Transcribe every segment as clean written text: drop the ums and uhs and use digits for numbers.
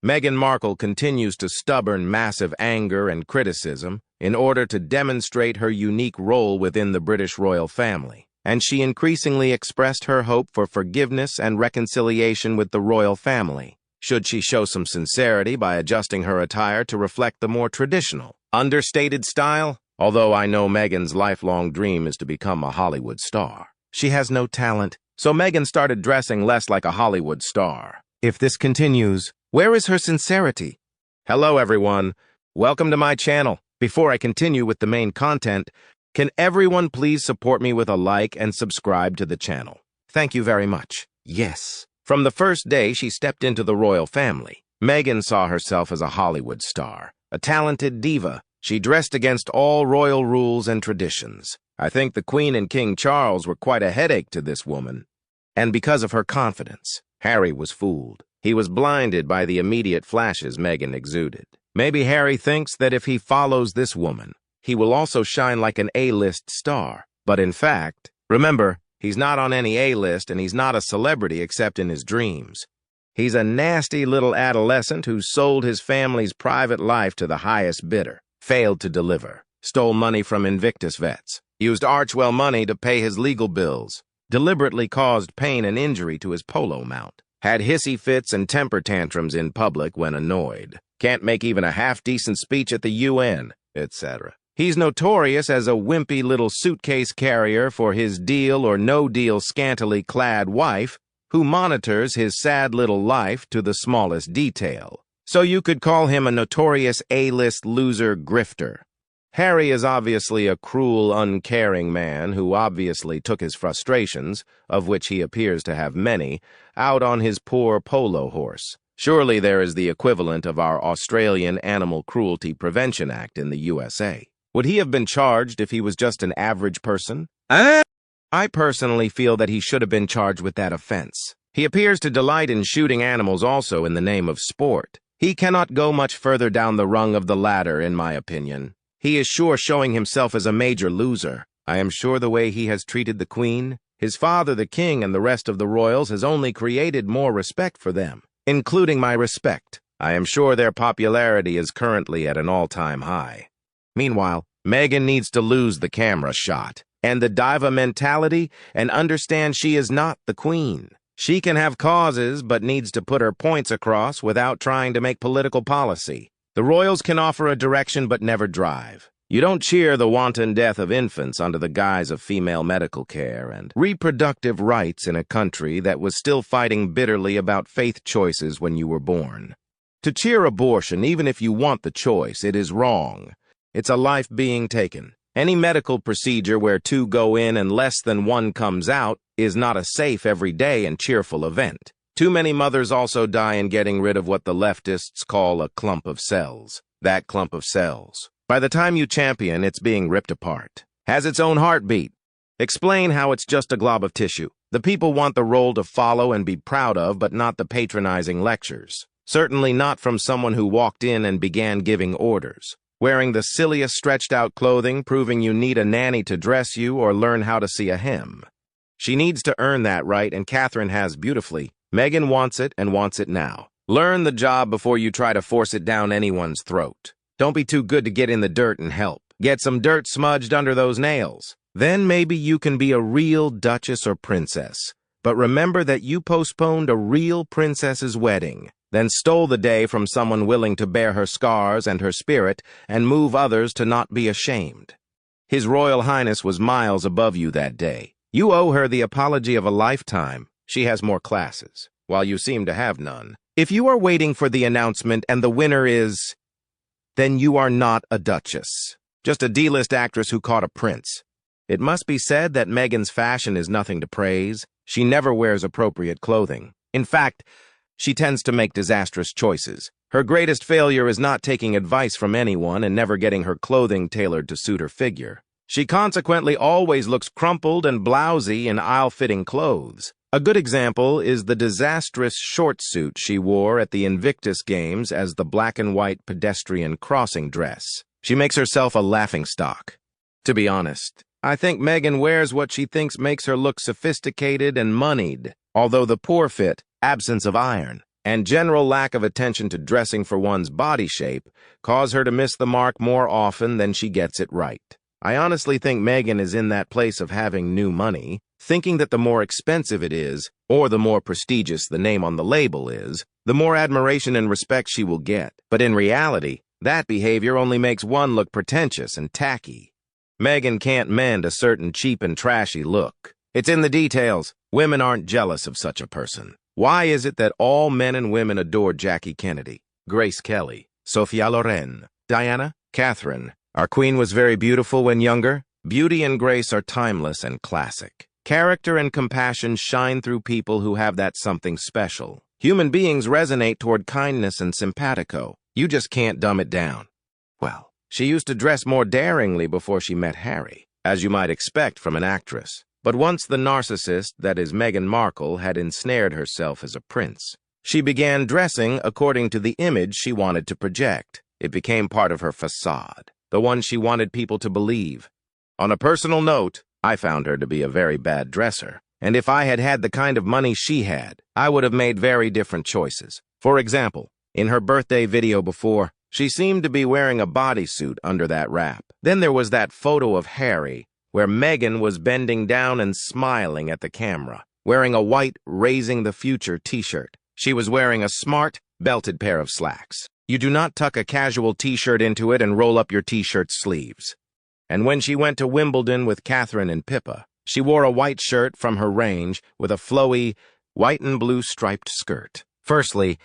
Meghan Markle continues to stubborn massive anger and criticism in order to demonstrate her unique role within the British royal family, and she increasingly expressed her hope for forgiveness and reconciliation with the royal family, should she show some sincerity by adjusting her attire to reflect the more traditional, understated style. Although I know Meghan's lifelong dream is to become a Hollywood star, she has no talent, so Meghan started dressing less like a Hollywood star. If this continues, where is her sincerity? Hello everyone, welcome to my channel. Before I continue with the main content, can everyone please support me with a like and subscribe to the channel? Thank you very much. Yes. From the first day she stepped into the royal family, Meghan saw herself as a Hollywood star, a talented diva. She dressed against all royal rules and traditions. I think the Queen and King Charles were quite a headache to this woman. And because of her confidence, Harry was fooled. He was blinded by the immediate flashes Meghan exuded. Maybe Harry thinks that if he follows this woman, he will also shine like an A-list star. But in fact, remember, he's not on any A-list and he's not a celebrity except in his dreams. He's a nasty little adolescent who sold his family's private life to the highest bidder, failed to deliver, stole money from Invictus vets, used Archwell money to pay his legal bills, deliberately caused pain and injury to his polo mount, had hissy fits and temper tantrums in public when annoyed, can't make even a half-decent speech at the UN, etc. He's notorious as a wimpy little suitcase carrier for his deal or no-deal scantily clad wife who monitors his sad little life to the smallest detail. So you could call him a notorious A-list loser grifter. Harry is obviously a cruel, uncaring man who obviously took his frustrations, of which he appears to have many, out on his poor polo horse. Surely there is the equivalent of our Australian Animal Cruelty Prevention Act in the USA. Would he have been charged if he was just an average person? I personally feel that he should have been charged with that offense. He appears to delight in shooting animals also in the name of sport. He cannot go much further down the rung of the ladder, in my opinion. He is sure showing himself as a major loser. I am sure the way he has treated the Queen, his father the King, and the rest of the royals has only created more respect for them, including my respect. I am sure their popularity is currently at an all-time high. Meanwhile, Meghan needs to lose the camera shot and the diva mentality and understand she is not the Queen. She can have causes but needs to put her points across without trying to make political policy. The royals can offer a direction but never drive. You don't cheer the wanton death of infants under the guise of female medical care and reproductive rights in a country that was still fighting bitterly about faith choices when you were born. To cheer abortion, even if you want the choice, it is wrong. It's a life being taken. Any medical procedure where two go in and less than one comes out is not a safe, everyday, and cheerful event. Too many mothers also die in getting rid of what the leftists call a clump of cells. That clump of cells, by the time you champion, it's being ripped apart. Has its own heartbeat. Explain how it's just a glob of tissue. The people want the role to follow and be proud of, but not the patronizing lectures. Certainly not from someone who walked in and began giving orders, wearing the silliest stretched-out clothing, proving you need a nanny to dress you or learn how to see a hem. She needs to earn that right, and Catherine has beautifully. Meghan wants it and wants it now. Learn the job before you try to force it down anyone's throat. Don't be too good to get in the dirt and help. Get some dirt smudged under those nails. Then maybe you can be a real duchess or princess. But remember that you postponed a real princess's wedding, then stole the day from someone willing to bear her scars and her spirit and move others to not be ashamed. His Royal Highness was miles above you that day. You owe her the apology of a lifetime. She has more classes, while you seem to have none. If you are waiting for the announcement and the winner is, then you are not a duchess, just a D-list actress who caught a prince. It must be said that Meghan's fashion is nothing to praise. She never wears appropriate clothing. In fact, she tends to make disastrous choices. Her greatest failure is not taking advice from anyone and never getting her clothing tailored to suit her figure. She consequently always looks crumpled and blousy in aisle-fitting clothes. A good example is the disastrous short suit she wore at the Invictus Games as the black and white pedestrian crossing dress. She makes herself a laughingstock. To be honest, I think Meghan wears what she thinks makes her look sophisticated and moneyed, although the poor fit, absence of iron, and general lack of attention to dressing for one's body shape cause her to miss the mark more often than she gets it right. I honestly think Meghan is in that place of having new money, thinking that the more expensive it is, or the more prestigious the name on the label is, the more admiration and respect she will get. But in reality, that behavior only makes one look pretentious and tacky. Meghan can't mend a certain cheap and trashy look. It's in the details. Women aren't jealous of such a person. Why is it that all men and women adore Jackie Kennedy, Grace Kelly, Sophia Loren, Diana, Catherine? Our queen was very beautiful when younger. Beauty and grace are timeless and classic. Character and compassion shine through people who have that something special. Human beings resonate toward kindness and simpatico. You just can't dumb it down. Well, she used to dress more daringly before she met Harry, as you might expect from an actress. But once the narcissist, that is Meghan Markle, had ensnared herself as a prince, she began dressing according to the image she wanted to project. It became part of her facade, the one she wanted people to believe. On a personal note, I found her to be a very bad dresser, and if I had had the kind of money she had, I would have made very different choices. For example, in her birthday video before, she seemed to be wearing a bodysuit under that wrap. Then there was that photo of Harry, where Meghan was bending down and smiling at the camera, wearing a white Raising the Future t-shirt. She was wearing a smart, belted pair of slacks. You do not tuck a casual t-shirt into it and roll up your t-shirt's sleeves. And when she went to Wimbledon with Catherine and Pippa, she wore a white shirt from her range with a flowy, white and blue striped skirt. Firstly,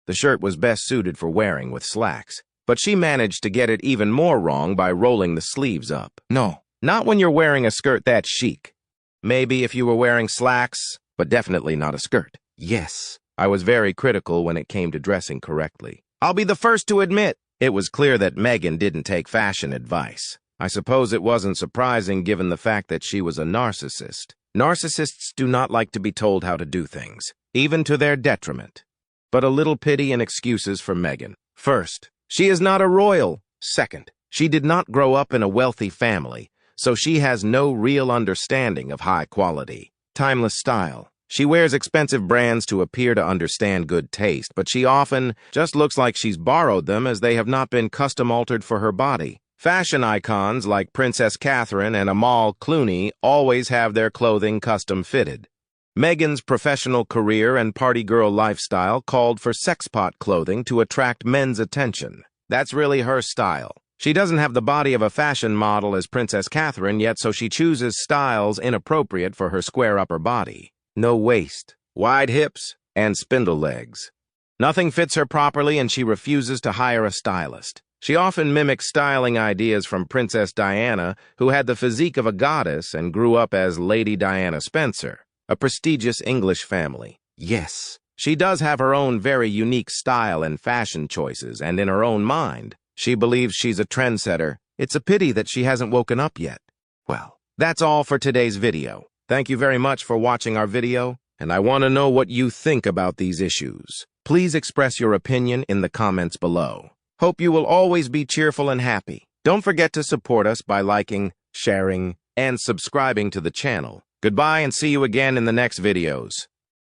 the shirt was best suited for wearing with slacks, but she managed to get it even more wrong by rolling the sleeves up. No. Not when you're wearing a skirt that chic. Maybe if you were wearing slacks, but definitely not a skirt. Yes, I was very critical when it came to dressing correctly. I'll be the first to admit, it was clear that Meghan didn't take fashion advice. I suppose it wasn't surprising given the fact that she was a narcissist. Narcissists do not like to be told how to do things, even to their detriment. But a little pity and excuses for Meghan. First, she is not a royal. Second, she did not grow up in a wealthy family, so she has no real understanding of high quality, timeless style. She wears expensive brands to appear to understand good taste, but she often just looks like she's borrowed them as they have not been custom-altered for her body. Fashion icons like Princess Catherine and Amal Clooney always have their clothing custom-fitted. Meghan's professional career and party girl lifestyle called for sexpot clothing to attract men's attention. That's really her style. She doesn't have the body of a fashion model as Princess Catherine yet, so she chooses styles inappropriate for her square upper body. No waist, wide hips, and spindle legs. Nothing fits her properly, and she refuses to hire a stylist. She often mimics styling ideas from Princess Diana, who had the physique of a goddess and grew up as Lady Diana Spencer, a prestigious English family. Yes, she does have her own very unique style and fashion choices, and in her own mind, she believes she's a trendsetter. It's a pity that she hasn't woken up yet. Well, that's all for today's video. Thank you very much for watching our video, and I want to know what you think about these issues. Please express your opinion in the comments below. Hope you will always be cheerful and happy. Don't forget to support us by liking, sharing, and subscribing to the channel. Goodbye and see you again in the next videos.